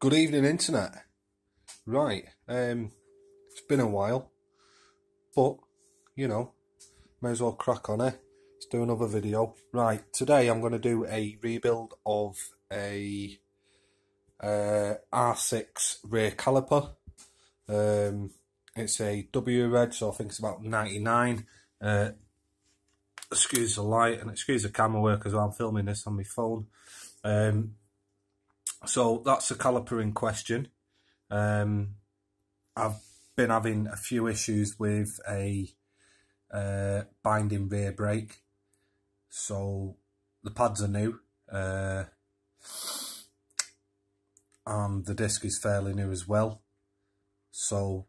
Good evening, internet. Right, it's been a while, but you know, may as well crack on it. Let's do another video. Right, today I'm going to do a rebuild of a R6 rear caliper. It's a W red, so I think it's about 99. Excuse the light and excuse the camera work as well. I'm filming this on my phone. So that's the caliper in question. I've been having a few issues with a binding rear brake. So the pads are new, and the disc is fairly new as well. So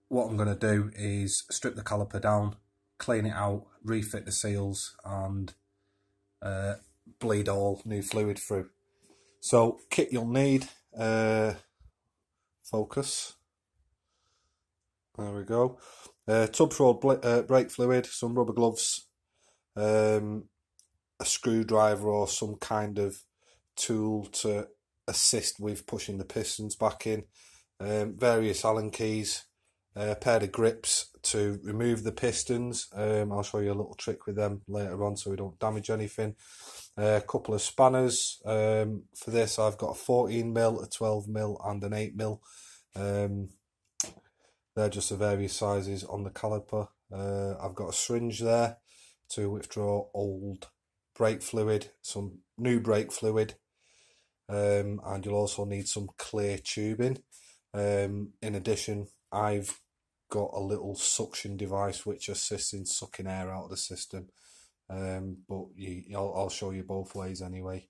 what I'm going to do is strip the caliper down, clean it out, refit the seals, and bleed all new fluid through. So kit you'll need, focus, there we go, tub for brake fluid, some rubber gloves, a screwdriver or some kind of tool to assist with pushing the pistons back in, various Allen keys, a pair of grips to remove the pistons. I'll show you a little trick with them later on so we don't damage anything. A couple of spanners. For this I've got a 14mm, a 12mm and an 8mm. They're just the various sizes on the caliper. I've got a syringe there to withdraw old brake fluid, some new brake fluid, and you'll also need some clear tubing. In addition, I've got a little suction device which assists in sucking air out of the system. But I'll show you both ways anyway.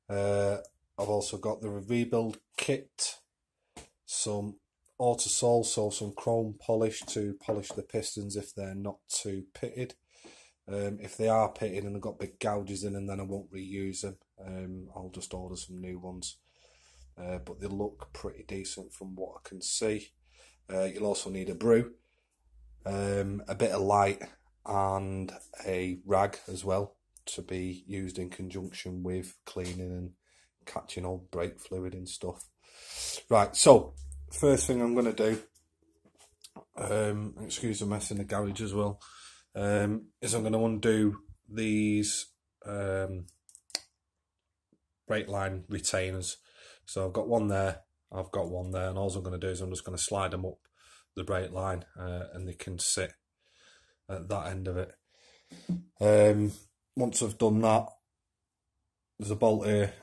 I've also got the rebuild kit, some Autosol, so some chrome polish to polish the pistons if they're not too pitted. If they are pitted and they've got big gouges in them, then I won't reuse them. I'll just order some new ones. But they look pretty decent from what I can see. You'll also need a brew, a bit of light, and a rag as well to be used in conjunction with cleaning and catching old brake fluid and stuff. Right, so first thing I'm going to do, excuse the mess in the garage as well, is I'm going to undo these brake line retainers. So I've got one there, I've got one there, and all I'm going to do is I'm just going to slide them up the brake line, and they can sit at that end of it. Once I've done that, there's a bolt here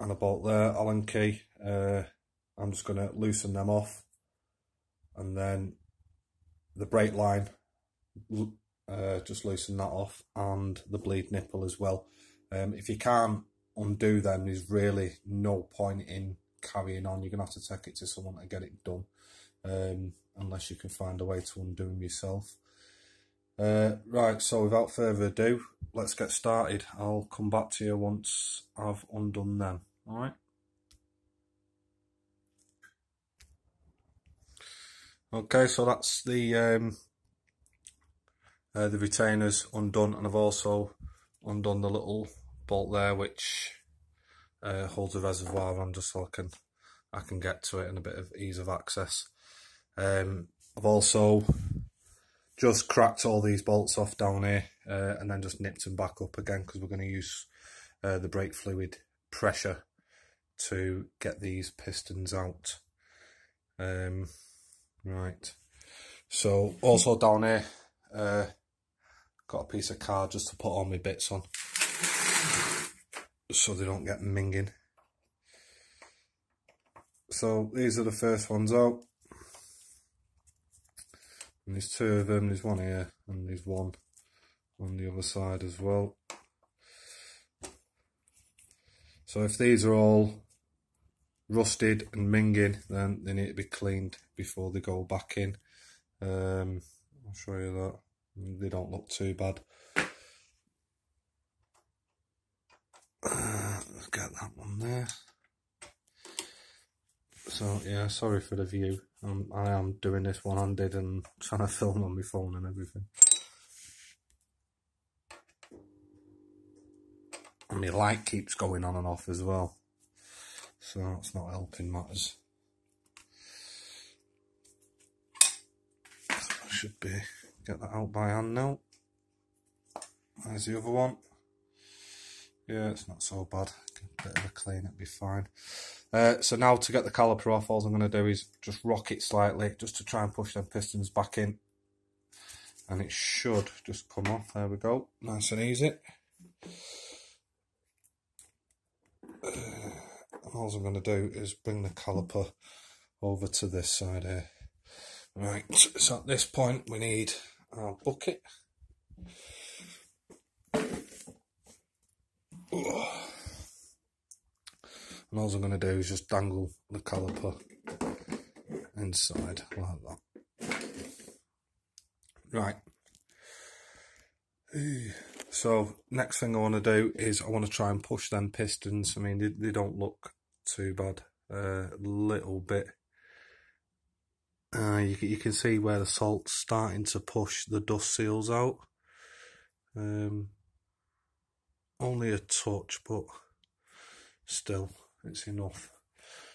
and a bolt there, Allen key. I'm just going to loosen them off, and then the brake line, just loosen that off, and the bleed nipple as well. If you can't undo them, there's really no point in carrying on. You're going to have to take it to someone to get it done, unless you can find a way to undo them yourself. Right, so without further ado, let's get started. I'll come back to you once I've undone them. Alright. Okay, so that's the retainers undone, and I've also undone the little bolt there which holds a reservoir on, just so I can get to it and a bit of ease of access. I've also just cracked all these bolts off down here, and then just nipped them back up again because we're going to use the brake fluid pressure to get these pistons out. Right, so also down here, got a piece of card just to put all my bits on so they don't get minging. So these are the first ones out. And there's two of them, there's one here and there's one on the other side as well. So if these are all rusted and minging, then they need to be cleaned before they go back in. I'll show you that. They don't look too bad. Let's get that one there. So yeah, sorry for the view. I am doing this one-handed and trying to film on my phone and everything. And my light keeps going on and off as well. so that's not helping matters. I should be get that out by hand now. There's the other one. Yeah, it's not so bad. A bit of a clean, it'll be fine. So now to get the caliper off, all I'm going to do is just rock it slightly, just to try and push them pistons back in. And it should just come off. There we go. Nice and easy. All I'm going to do is bring the caliper over to this side here. Right, so at this point we need our bucket. And all I'm going to do is just dangle the caliper inside like that. Right. So next thing I want to do is I want to try and push them pistons. I mean, they don't look too bad. A little bit. You can see where the salt's starting to push the dust seals out. Only a touch, but still, it's enough.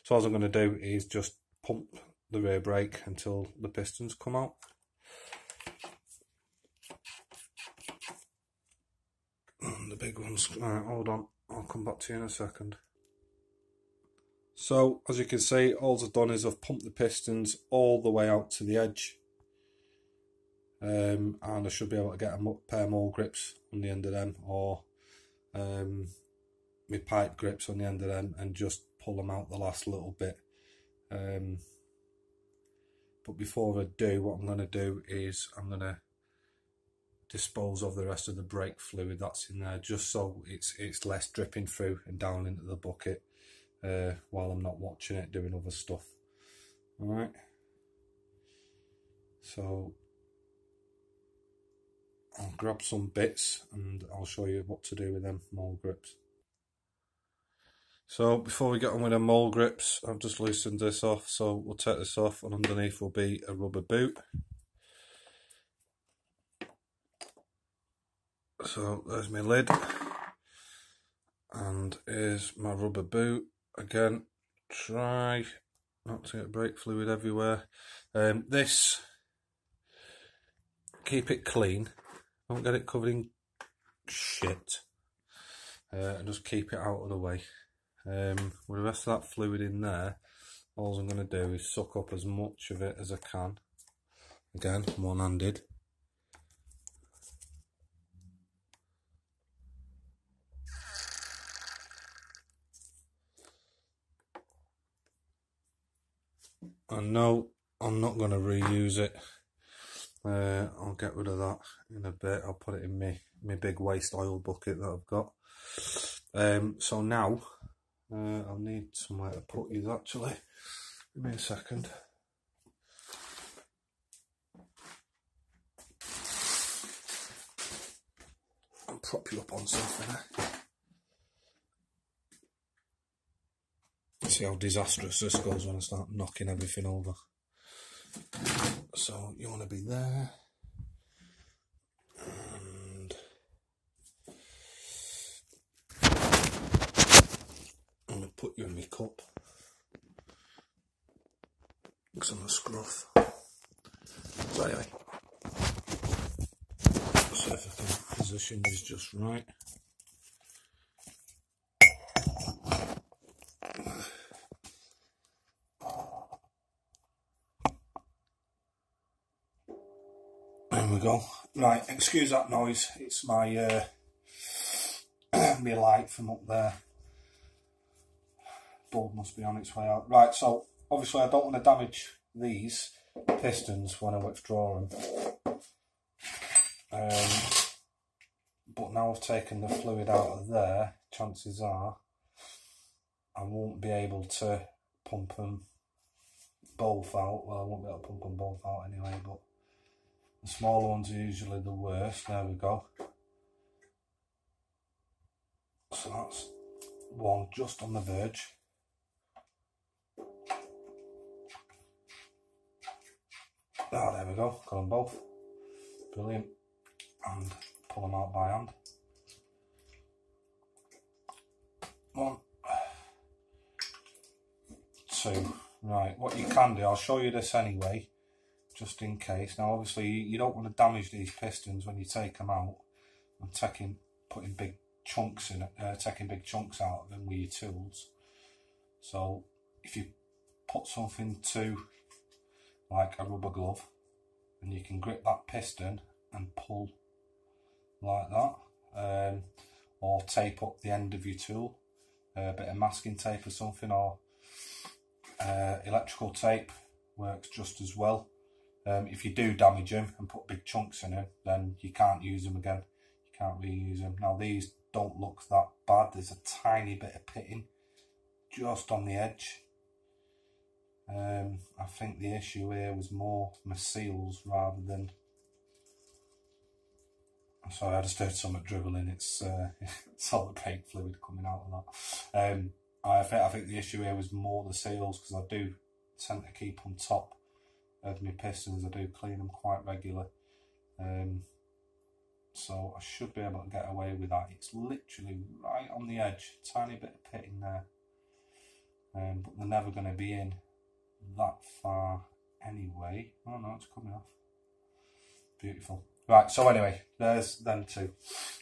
So all I'm going to do is just pump the rear brake until the pistons come out. And the big ones. Right, hold on, I'll come back to you in a second. So, as you can see, all I've done is I've pumped the pistons all the way out to the edge. And I should be able to get a pair more grips on the end of them, or my pipe grips on the end of them, and just pull them out the last little bit. But before I do, what I'm going to do is I'm going to dispose of the rest of the brake fluid that's in there, just so it's less dripping through and down into the bucket while I'm not watching it doing other stuff. Alright, so I'll grab some bits and I'll show you what to do with them mold grips. So before we get on with the mold grips, I've just loosened this off, so we'll take this off, and underneath will be a rubber boot. So there's my lid, and here's my rubber boot. Again, try not to get brake fluid everywhere. This, keep it clean, don't get it covered in shit, and just keep it out of the way. With the rest of that fluid in there, all I'm going to do is suck up as much of it as I can. Again, one-handed. And no, I'm not going to reuse it. I'll get rid of that in a bit. I'll put it in my big waste oil bucket that I've got. So now, I'll need somewhere to put these actually. Give me a second. I'll prop you up on something. See how disastrous this goes when I start knocking everything over. So you want to be there, and I'm going to put you in my cup because I'm a scruff. So anyway, so if I can position these just right. There we go. Right, excuse that noise. It's my my light from up there. Bulb must be on its way out. Right, so obviously I don't want to damage these pistons when I withdraw them. But now I've taken the fluid out of there, chances are I won't be able to pump them both out. Well, I won't be able to pump them both out anyway, but the smaller ones are usually the worst. There we go. So that's one just on the verge. Oh, there we go. Got them both. Brilliant. And pull them out by hand. One. two. Right, what you can do, I'll show you this anyway, just in case. Now obviously you don't want to damage these pistons when you take them out and putting big chunks in it, taking big chunks out of them with your tools. So if you put something to like a rubber glove, and you can grip that piston and pull like that, or tape up the end of your tool, a bit of masking tape or something, or electrical tape works just as well. If you do damage them and put big chunks in them, then you can't use them again. You can't reuse them. Now these don't look that bad. There's a tiny bit of pitting just on the edge. I think the issue here was more my seals rather than... Sorry, I just heard something dribbling. It's all the brake fluid coming out of that. I think the issue here was more the seals, because I do tend to keep on top of my pistons. I do clean them quite regular. So I should be able to get away with that. It's literally right on the edge, tiny bit of pitting there. But they're never going to be in that far anyway. Oh no, it's coming off. Beautiful. Right, so anyway, there's them two.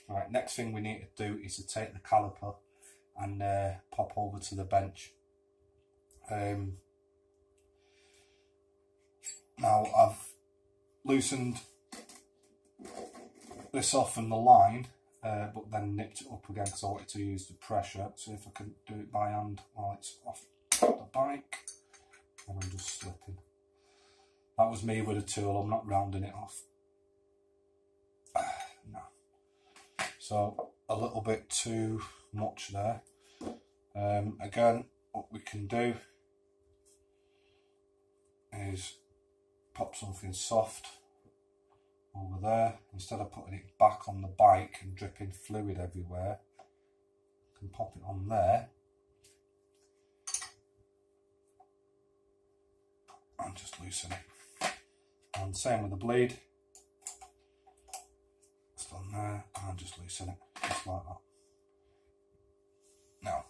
Right, next thing we need to do is to take the caliper and pop over to the bench. Now I've loosened this off from the line, but then nipped it up again because I wanted to use the pressure. So if I can do it by hand while it's off the bike, and I'm just slipping. That was me with a tool, I'm not rounding it off. No. So a little bit too much there. Again, what we can do is pop something soft over there. Instead of putting it back on the bike and dripping fluid everywhere, I can pop it on there and just loosen it. And same with the bleed. It's on there and just loosen it, just like that. Now,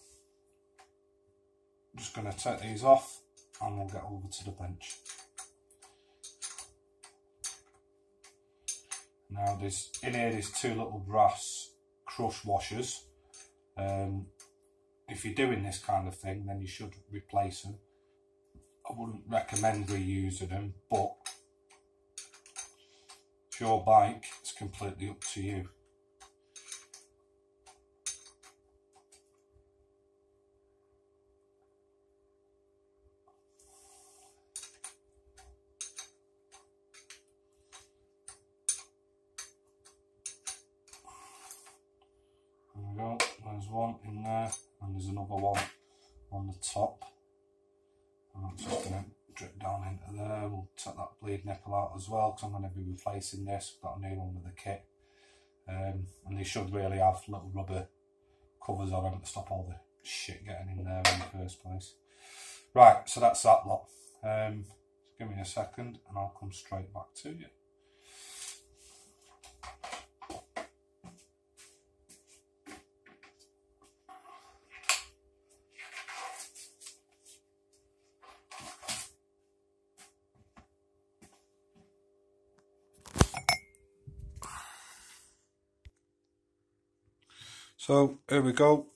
I'm just going to take these off and we'll get over to the bench. Now in here there's two little brass crush washers. If you're doing this kind of thing, then you should replace them. I wouldn't recommend reusing them, but it's your bike, it's completely up to you. There we go, there's one in there and there's another one on the top. And I'm just going to drip down into there. We'll take that bleed nipple out as well because I'm going to be replacing this. We've got a new one with the kit. And they should really have little rubber covers on them to stop all the shit getting in there in the first place. Right, so that's that lot. Give me a second and I'll come straight back to you. So here we go,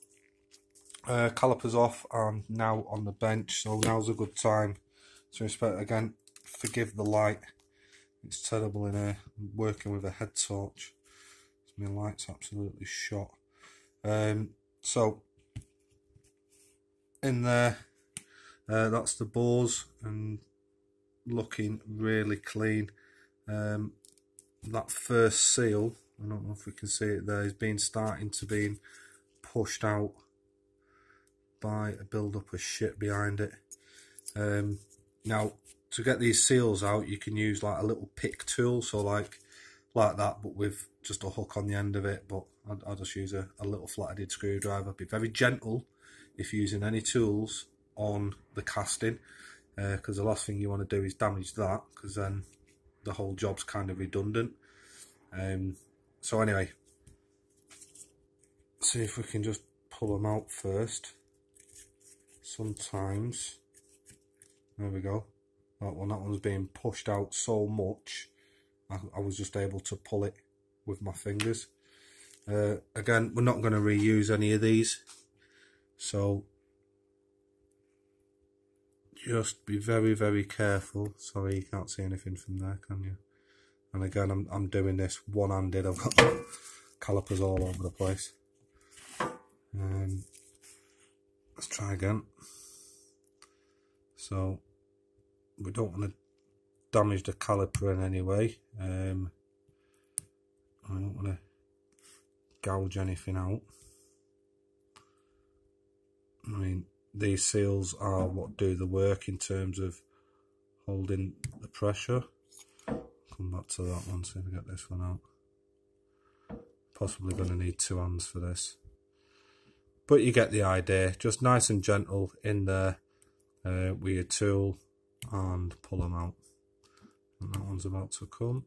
calipers off and now on the bench, so now's a good time to inspect again. Forgive the light, it's terrible in here. I'm working with a head torch, my light's absolutely shot. So in there, that's the bores and looking really clean. That first seal, I don't know if we can see it there, is starting to be pushed out by a build-up of shit behind it. Now, to get these seals out, you can use like a little pick tool, so like that, but with just a hook on the end of it. But I'll just use a little flat-headed screwdriver. Be very gentle if you're using any tools on the casting, because the last thing you want to do is damage that, because then the whole job's kind of redundant. So anyway, see if we can just pull them out first. Sometimes There we go. That one was being pushed out so much, I was just able to pull it with my fingers. Again, we're not going to reuse any of these, so just be very, very careful. Sorry, you can't see anything from there, can you? And again, I'm doing this one-handed. I've got calipers all over the place. Let's try again. So we don't want to damage the caliper in any way. I don't want to gouge anything out. I mean, these seals are what do the work in terms of holding the pressure. Come back to that one, see if we get this one out. Possibly going to need 2 hands for this. But you get the idea. Just nice and gentle in there with your tool and pull them out. And that one's about to come.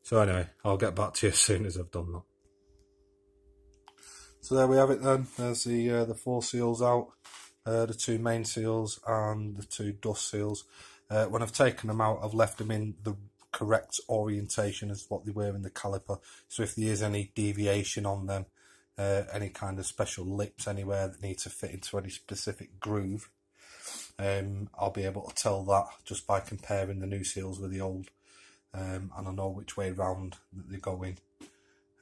So anyway, I'll get back to you as soon as I've done that. So there we have it then. There's the 4 seals out, the 2 main seals and the 2 dust seals. When I've taken them out, I've left them in the correct orientation as what they were in the caliper. So if there is any deviation on them, any kind of special lips anywhere that need to fit into any specific groove, I'll be able to tell that just by comparing the new seals with the old, and I know which way round that they're going.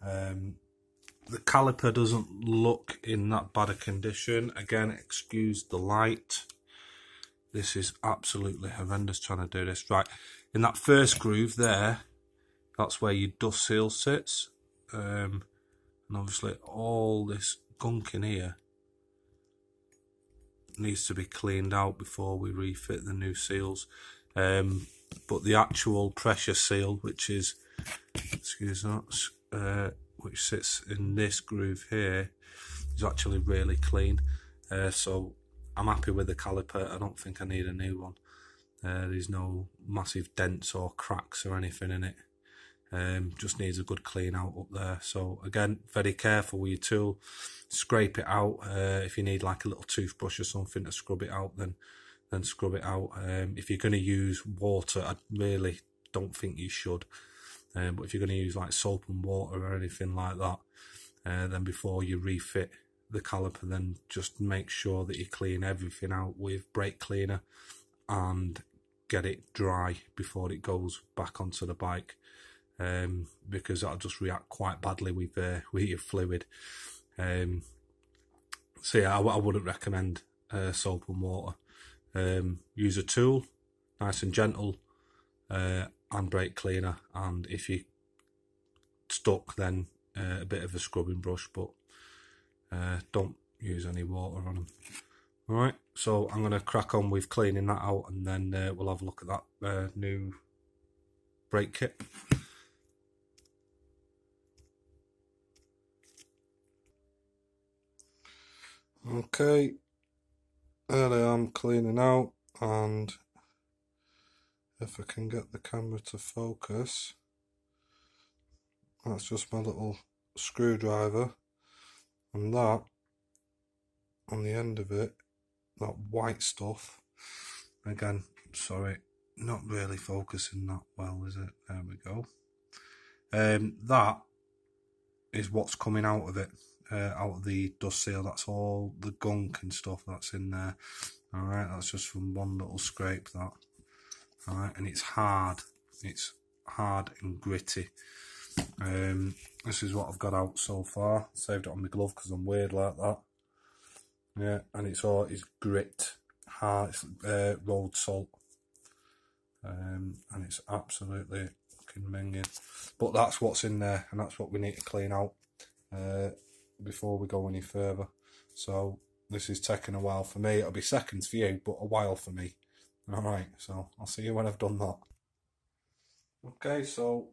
The caliper doesn't look in that bad a condition. Again, excuse the light. This is absolutely horrendous trying to do this. Right, in that first groove there, that's where your dust seal sits. And obviously all this gunk in here needs to be cleaned out before we refit the new seals. But the actual pressure seal, which is, excuse that, which sits in this groove here, is actually really clean. So I'm happy with the caliper. I don't think I need a new one. There's no massive dents or cracks or anything in it. Just needs a good clean out up there. So again, very careful with your tool. Scrape it out. If you need like a little toothbrush or something to scrub it out, then scrub it out. If you're going to use water, I really don't think you should. But if you're going to use like soap and water or anything like that, then before you refit the caliper, then just make sure that you clean everything out with brake cleaner and get it dry before it goes back onto the bike, because that'll just react quite badly with your fluid. So yeah, I wouldn't recommend soap and water. Use a tool, nice and gentle, and brake cleaner, and if you're stuck, then a bit of a scrubbing brush, but don't use any water on them. Alright, so I'm going to crack on with cleaning that out, and then we'll have a look at that new brake kit. Okay, there I am cleaning out, and if I can get the camera to focus, that's just my little screwdriver, and that on the end of it, that white stuff, again, sorry, not really focusing that well, is it? There we go. That is what's coming out of it, out of the dust seal. That's all the gunk and stuff that's in there. Alright, that's just from one little scrape, that. Alright, and it's hard and gritty. This is what I've got out so far. Saved it on my glove because I'm weird like that. Yeah, and it's grit, hard, it's road salt, and it's absolutely fucking minging. But that's what's in there, and that's what we need to clean out before we go any further. So this is taking a while for me. It'll be seconds for you, but a while for me. Alright, so I'll see you when I've done that. Okay, so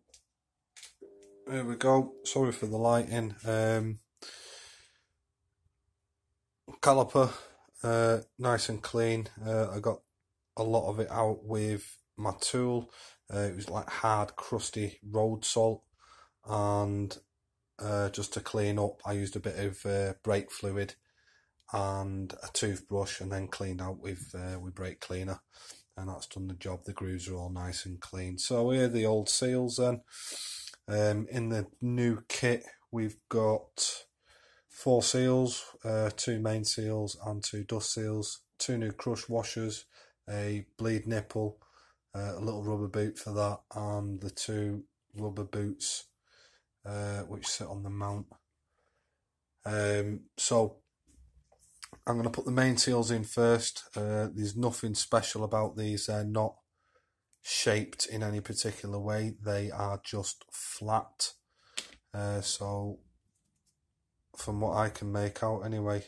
there we go. Sorry for the lighting. Caliper, nice and clean. I got a lot of it out with my tool. It was like hard, crusty road salt, and just to clean up, I used a bit of brake fluid and a toothbrush, and then cleaned out with brake cleaner, and that's done the job. The grooves are all nice and clean. So here are the old seals then. In the new kit we've got 4 seals, 2 main seals and 2 dust seals, 2 new crush washers, a bleed nipple, a little rubber boot for that, and the 2 rubber boots which sit on the mount. So I'm going to put the main seals in first. There's nothing special about these. They're not shaped in any particular way. They are just flat. So from what I can make out anyway.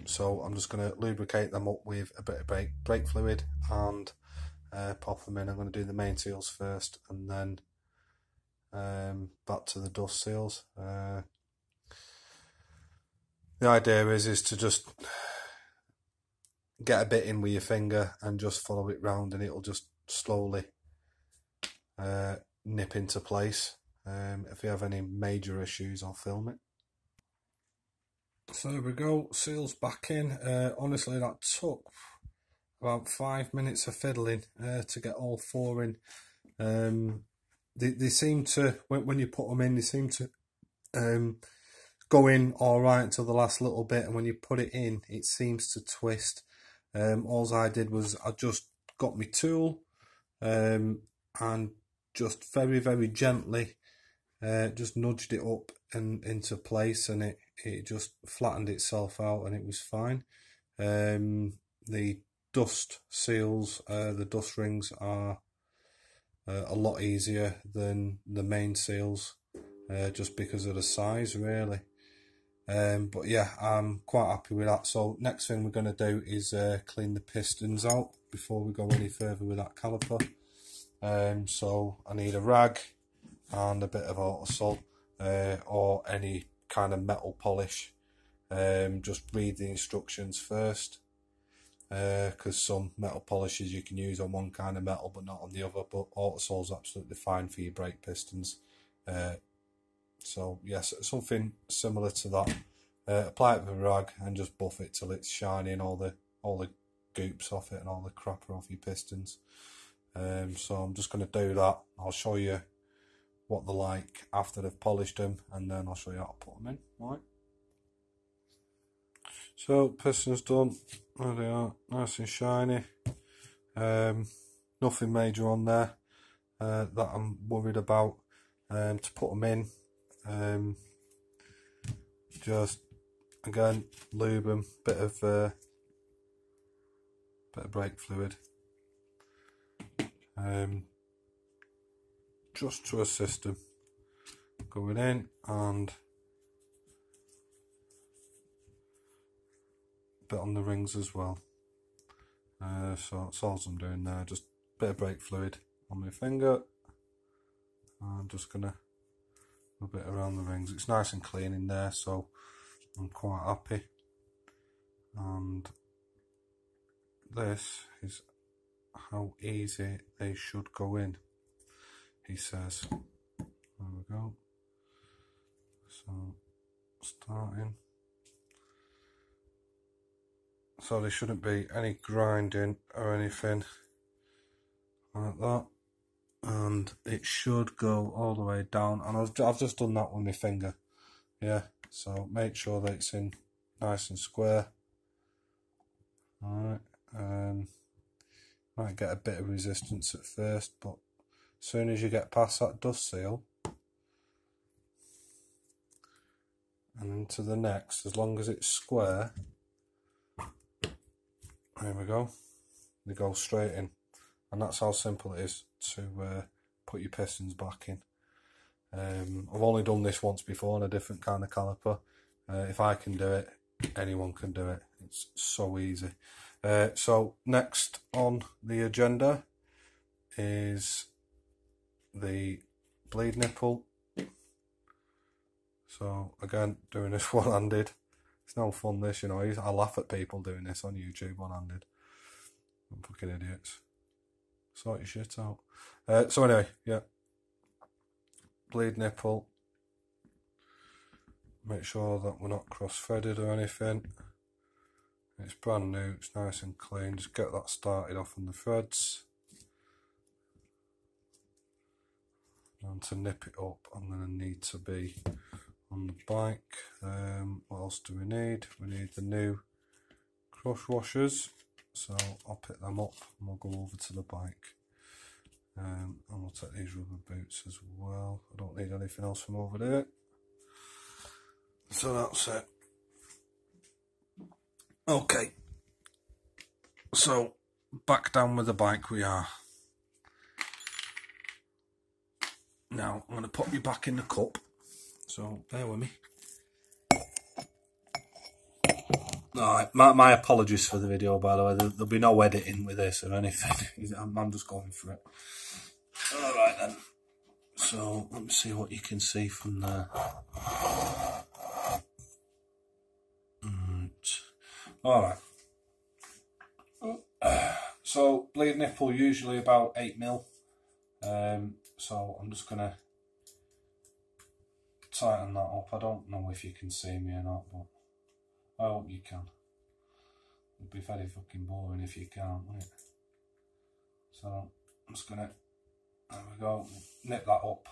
So I'm just going to lubricate them up with a bit of brake fluid and pop them in. I'm going to do the main seals first and then back to the dust seals. The idea is to just get a bit in with your finger and just follow it round, and it'll just slowly nip into place. If you have any major issues, I'll film it. So there we go, seals back in. Honestly, that took about 5 minutes of fiddling to get all 4 in. They seem to, when you put them in, they seem to go in alright until the last little bit, and when you put it in, it seems to twist. All I did was I just got my tool and just very, very gently just nudged it up and into place, and it just flattened itself out and it was fine. The dust seals, the dust rings are a lot easier than the main seals, just because of the size really. But yeah, I'm quite happy with that. So next thing we're going to do is clean the pistons out before we go any further with that caliper. So I need a rag and a bit of autosol, or any kind of metal polish. Just read the instructions first, because some metal polishes you can use on one kind of metal but not on the other, but autosol's absolutely fine for your brake pistons. So yes, something similar to that. Apply it with a rag and just buff it till it's shiny and all the goops off it and all the crapper off your pistons. So I'm just going to do that. I'll show you what they're like after they've polished them, and then I'll show you how to put them in. Right. So pistons done. There they are, nice and shiny. Nothing major on there that I'm worried about. To put them in, just again lube them, bit of brake fluid, just to assist them going in, and a bit on the rings as well. So that's all I'm doing there, just a bit of brake fluid on my finger. I'm just gonna a bit around the rings. It's nice and clean in there, so I'm quite happy. And this is how easy they should go in, he says. There we go. So starting. So there shouldn't be any grinding or anything like that. And it should go all the way down, and I've just done that with my finger. Yeah, so make sure that it's in nice and square. Alright, might get a bit of resistance at first, but as soon as you get past that dust seal and into the next, as long as it's square, there we go, they go straight in. And that's how simple it is to put your pistons back in. I've only done this once before on a different kind of caliper. If I can do it, anyone can do it. It's so easy. So next on the agenda is the bleed nipple. So again, doing this one-handed. It's no fun this, you know. I laugh at people doing this on YouTube one-handed. I'm fucking idiots. Sort your shit out. So anyway, yeah. Bleed nipple. make sure that we're not cross-threaded or anything. It's brand new, it's nice and clean. Just get that started off on the threads. And to nip it up, I'm going to need to be on the bike. What else do we need? We need the new crush washers, so I'll pick them up and we'll go over to the bike. And we'll take these rubber boots as well. I don't need anything else from over there. So that's it. Okay, so back down with the bike we are. Now I'm going to pop you back in the cup, so bear with me. Alright, my apologies for the video, by the way. There'll be no editing with this or anything. I'm just going for it. Alright then, so let me see what you can see from there. Alright, so bleed nipple usually about 8mm, so I'm just going to tighten that up. I don't know if you can see me or not, but I hope you can. It'd be very fucking boring if you can't, wouldn't it? So I'm just going to, there we go, nip that up,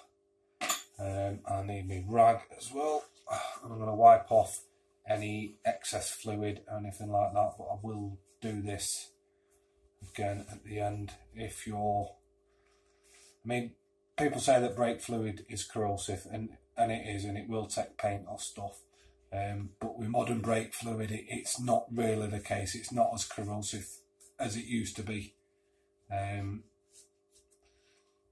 and I need my rag as well, and I'm going to wipe off any excess fluid or anything like that, but I will do this again at the end. If you're, I mean, people say that brake fluid is corrosive, and it is, and it will take paint or stuff, but with modern brake fluid it's not really the case. It's not as corrosive as it used to be,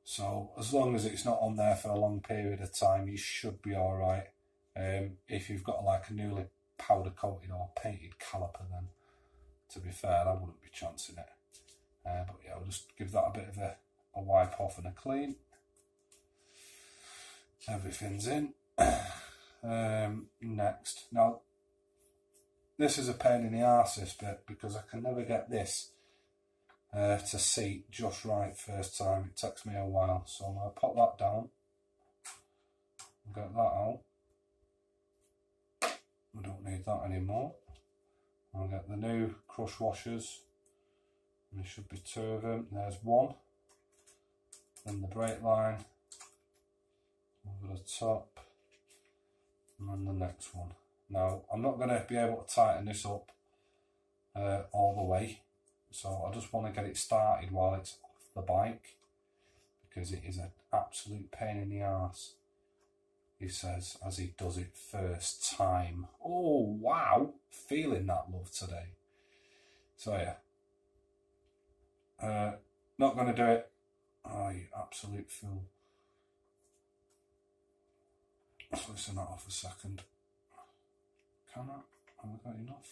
so as long as it's not on there for a long period of time, you should be alright. If you've got like a newly powder coated or painted caliper, then to be fair, I wouldn't be chancing it. But yeah, I'll just give that a bit of a wipe off and a clean. Everything's in. Next, now this is a pain in the arse, this bit, because I can never get this to seat just right first time. It takes me a while, so I'm going to pop that down, get that out. I don't need that anymore. I'll get the new crush washers. There should be 2 of them. There's one. Then the brake line over the top, and then the next one. Now I'm not going to be able to tighten this up all the way, so I just want to get it started while it's off the bike, because it is an absolute pain in the arse, he says, as he does it first time. Oh wow, feeling that love today. So yeah, not going to do it. Oh, you absolute fool. Let's listen that off a second. Can I? Have I got enough?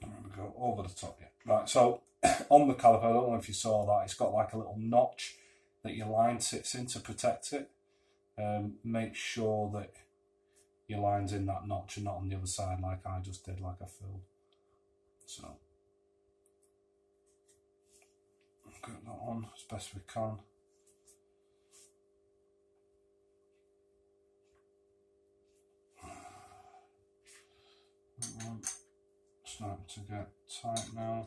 There we go, over the top, yeah. Right, so on the caliper, I don't know if you saw that, it's got like a little notch that your line sits in to protect it. Make sure that your line's in that notch and not on the other side like I just did, like a fool. So get that on as best we can. That one starting to get tight now.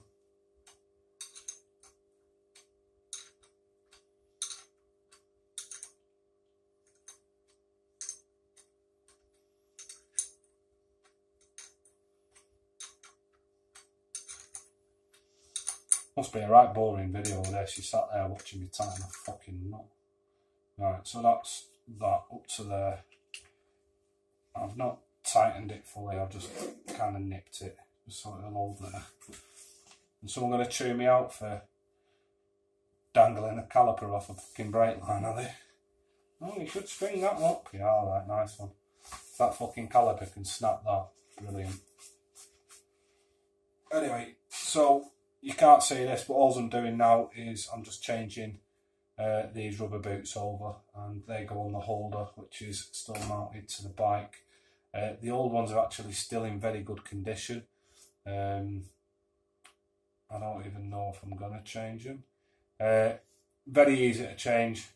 Must be a right boring video there. She sat there watching me tighten a fucking knot. Right, so that's that up to there. I've not tightened it fully, I've just kind of nipped it just so it'll hold there. And someone going to chew me out for dangling a caliper off a fucking brake line, are they? Oh, you should string that up. Yeah, alright, nice one. If that fucking caliper can snap that, brilliant. Anyway, so you can't see this, but all I'm doing now is I'm just changing these rubber boots over, and they go on the holder, which is still mounted to the bike. The old ones are actually still in very good condition. I don't even know if I'm going to change them. Very easy to change.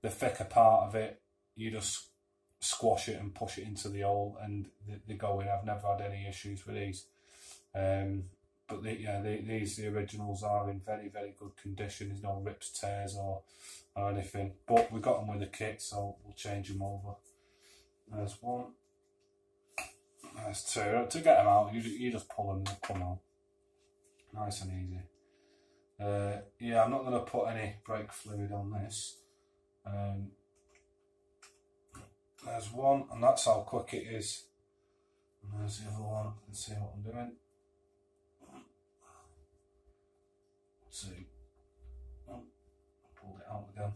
The thicker part of it, you just squash it and push it into the hole and they go in. I've never had any issues with these. But the originals are in very, very good condition. There's no rips, tears or anything. But we got them with the kit, so we'll change them over. There's one. There's two. To get them out, you just pull them and they come out. Nice and easy. Yeah, I'm not going to put any brake fluid on this. There's one, and that's how quick it is. And there's the other one. Let's see what I'm doing. See. Oh, pulled it out again.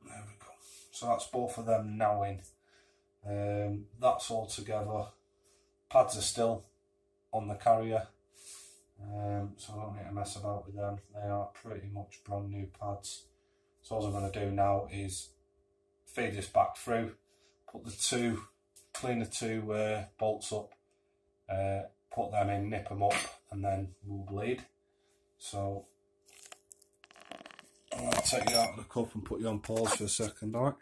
There we go. So that's both of them now in. That's all together. Pads are still on the carrier, so I don't need to mess about with them. They are pretty much brand new pads. So all I'm going to do now is feed this back through, clean the two bolts up, put them in, nip them up, and then we'll bleed. So I'm going to take you out of the cup and put you on pause for a second, alright?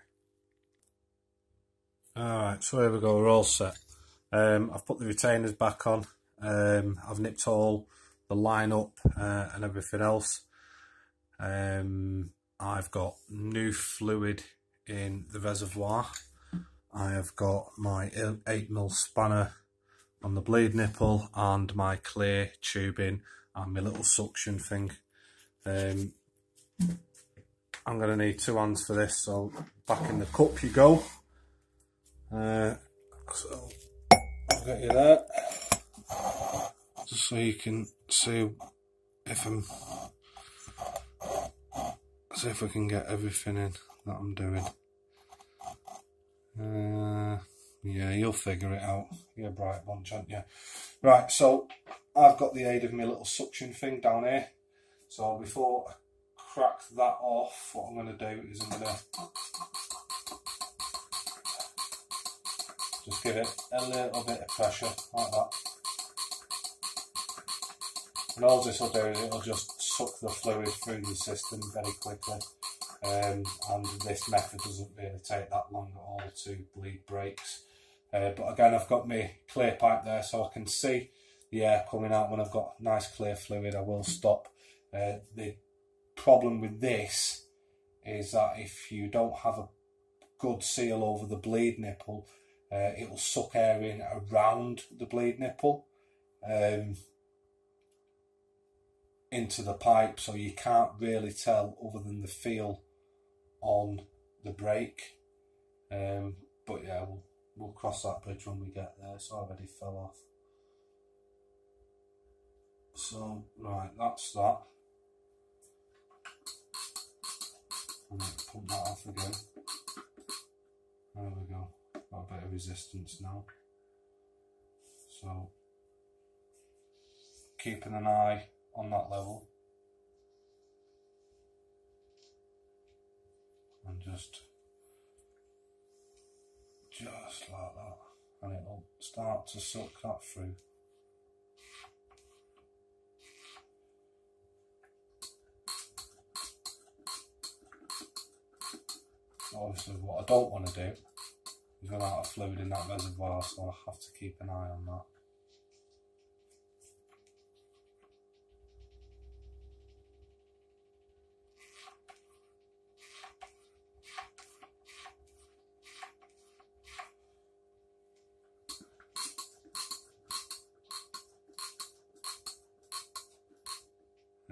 Alright, so here we go, we're all set. I've put the retainers back on. I've nipped all the line up and everything else. I've got new fluid in the reservoir. I have got my 8mm spanner on the bleed nipple and my clear tubing and my little suction thing. I'm going to need 2 hands for this, so back in the cup you go. So I'll get you there, just so you can see if we can get everything in that I'm doing. Yeah, you'll figure it out. You're a bright bunch, aren't you? Right, so I've got the aid of my little suction thing down here. So before I crack that off, what I'm going to do is I'm going to just give it a little bit of pressure, like that. And all this will do is it'll just suck the fluid through the system very quickly. And this method doesn't really take that long at all to bleed brakes. But again, I've got my clear pipe there so I can see the air coming out. When I've got nice clear fluid, I will stop. The problem with this is that if you don't have a good seal over the bleed nipple, it will suck air in around the bleed nipple into the pipe, so you can't really tell other than the feel on the brake. But yeah, we'll cross that bridge when we get there. It's already fell off. So right, that's that. I need to pump that off again. There we go. Got a bit of resistance now. So keeping an eye on that level. And just like that, and it'll start to suck that through. Obviously what I don't want to do is run out of fluid in that reservoir, so I have to keep an eye on that.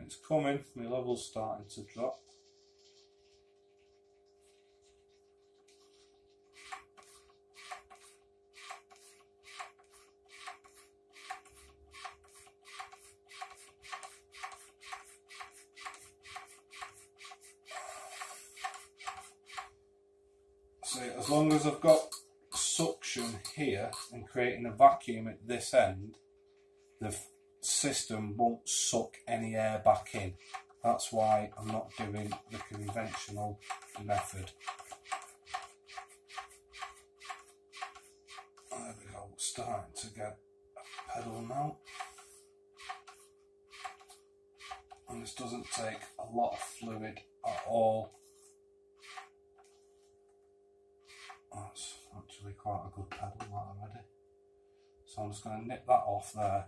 It's coming, my level's starting to drop. See, as long as I've got suction here and creating a vacuum at this end, the system won't suck any air back in. That's why I'm not doing the conventional method. There we go, starting to get a pedal now. And this doesn't take a lot of fluid at all. That's actually quite a good pedal, that already. So I'm just going to nip that off there.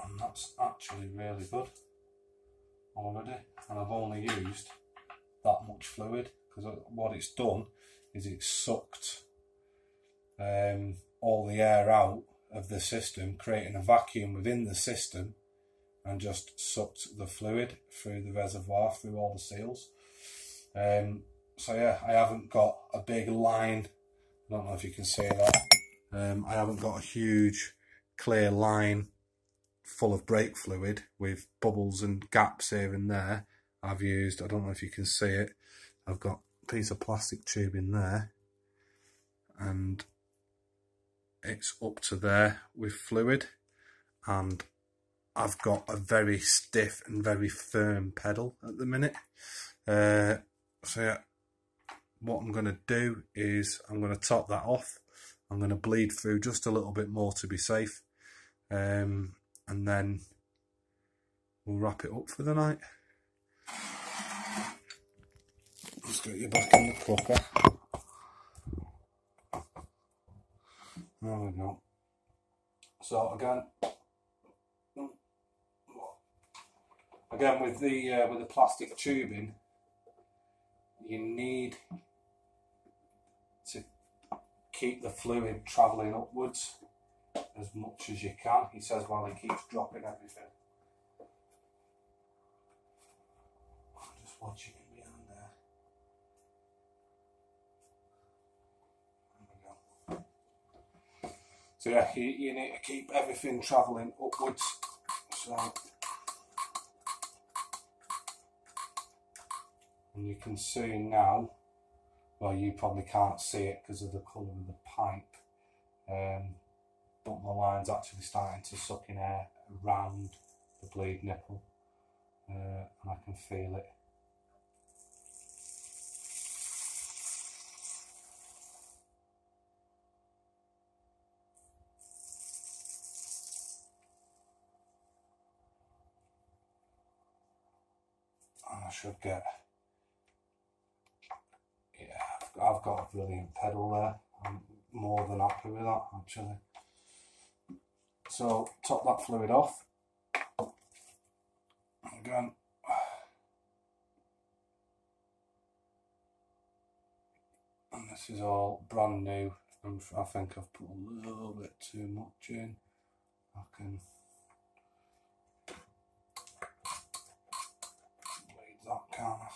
And that's actually really good already. And I've only used that much fluid, because what it's done is it's sucked all the air out of the system, creating a vacuum within the system, and just sucked the fluid through the reservoir, through all the seals. So yeah, I haven't got a big line, I don't know if you can see that, I haven't got a huge clear line full of brake fluid with bubbles and gaps here and there. I've used, I don't know if you can see it, I've got a piece of plastic tube in there, and it's up to there with fluid, and I've got a very stiff and very firm pedal at the minute. So yeah, what I'm going to do is I'm going to top that off. I'm going to bleed through just a little bit more to be safe, and then we'll wrap it up for the night. Let's get you back in the cooker. There we go. So again with the plastic tubing, you need to keep the fluid travelling upwards as much as you can. He says while he keeps dropping everything. Just watching it behind there. There we go. So yeah, you need to keep everything travelling upwards. So, and you can see now, well, you probably can't see it because of the colour of the pipe, but my line's actually starting to suck in air around the bleed nipple, and I can feel it. And I should get, yeah, I've got a brilliant pedal there. I'm more than happy with that actually. So top that fluid off again. And this is all brand new, and I think I've put a little bit too much in. I can bleed that, can't I?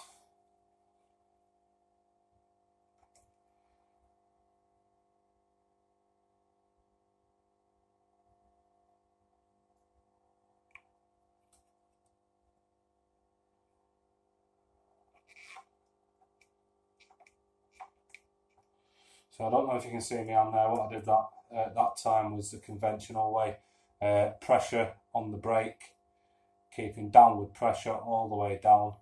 So I don't know if you can see me on there. What I did that time was the conventional way. Pressure on the brake, keeping downward pressure all the way down.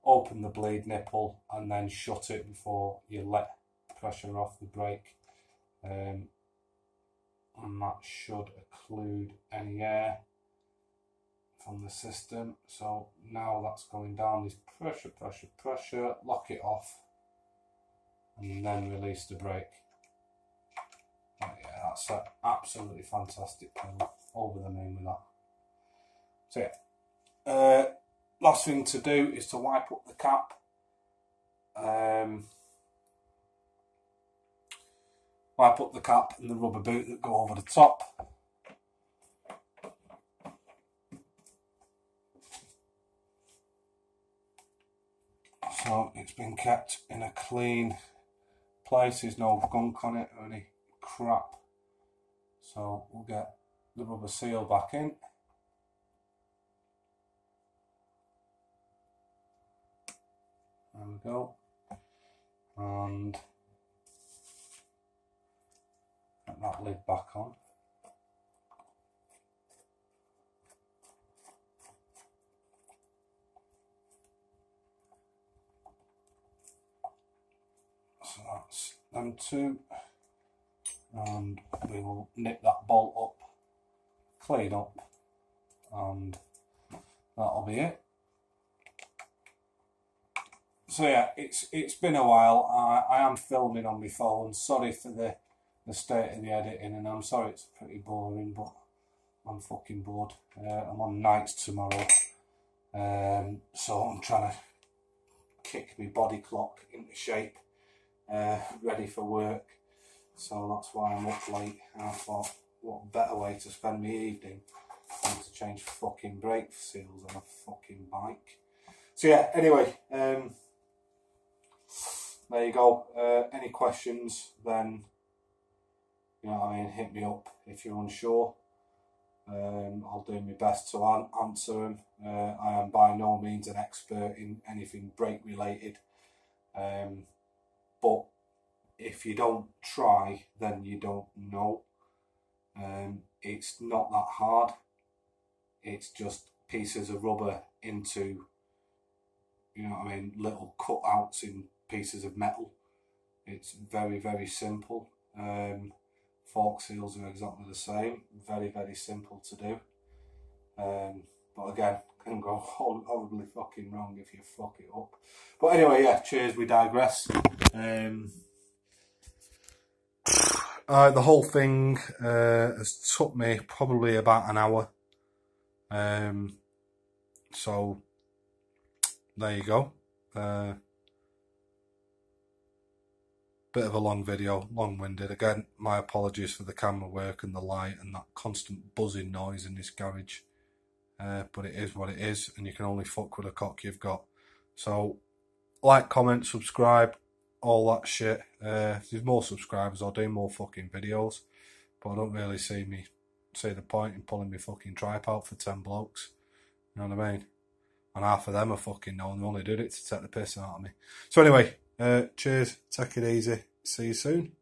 Open the bleed nipple and then shut it before you let pressure off the brake. And that should occlude any air from the system. So now that's going down, is pressure, pressure, pressure, lock it off, and then release the brake. Oh yeah, that's an absolutely fantastic pedal. Over the moon with that. So yeah, last thing to do is to wipe up the cap. Wipe up the cap and the rubber boot that go over the top. So it's been kept in a clean place, there's no gunk on it or any crap. So we'll get the rubber seal back in. There we go. And get that lid back on. So that's them two. and we will nip that bolt up, clean up, and that'll be it. So yeah, it's been a while. I am filming on my phone. Sorry for the state of the editing, and I'm sorry it's pretty boring, but I'm fucking bored. I'm on nights tomorrow, so I'm trying to kick my body clock into shape, ready for work. So that's why I'm up late. I thought, what better way to spend my evening than to change fucking brake seals on a fucking bike. So yeah, anyway, there you go. Any questions, then, you know what I mean, hit me up if you're unsure. I'll do my best to answer them. I am by no means an expert in anything brake related, but if you don't try, then you don't know. It's not that hard. It's just pieces of rubber into, you know what I mean, little cutouts in pieces of metal. It's very, very simple. Fork seals are exactly the same. Very, very simple to do. But again, can go horribly fucking wrong if you fuck it up. But anyway, yeah, cheers, we digress. The whole thing has took me probably about an hour. So there you go. Bit of a long video, long-winded. Again, my apologies for the camera work and the light and that constant buzzing noise in this garage. But it is what it is, and you can only fuck with the cock you've got. So, like, comment, subscribe, all that shit. If there's more subscribers, I'll do more fucking videos. But I don't really see the point in pulling my fucking tripe out for 10 blokes. You know what I mean? And half of them are fucking know, and they only did it to take the piss out of me. So anyway, cheers, take it easy, see you soon.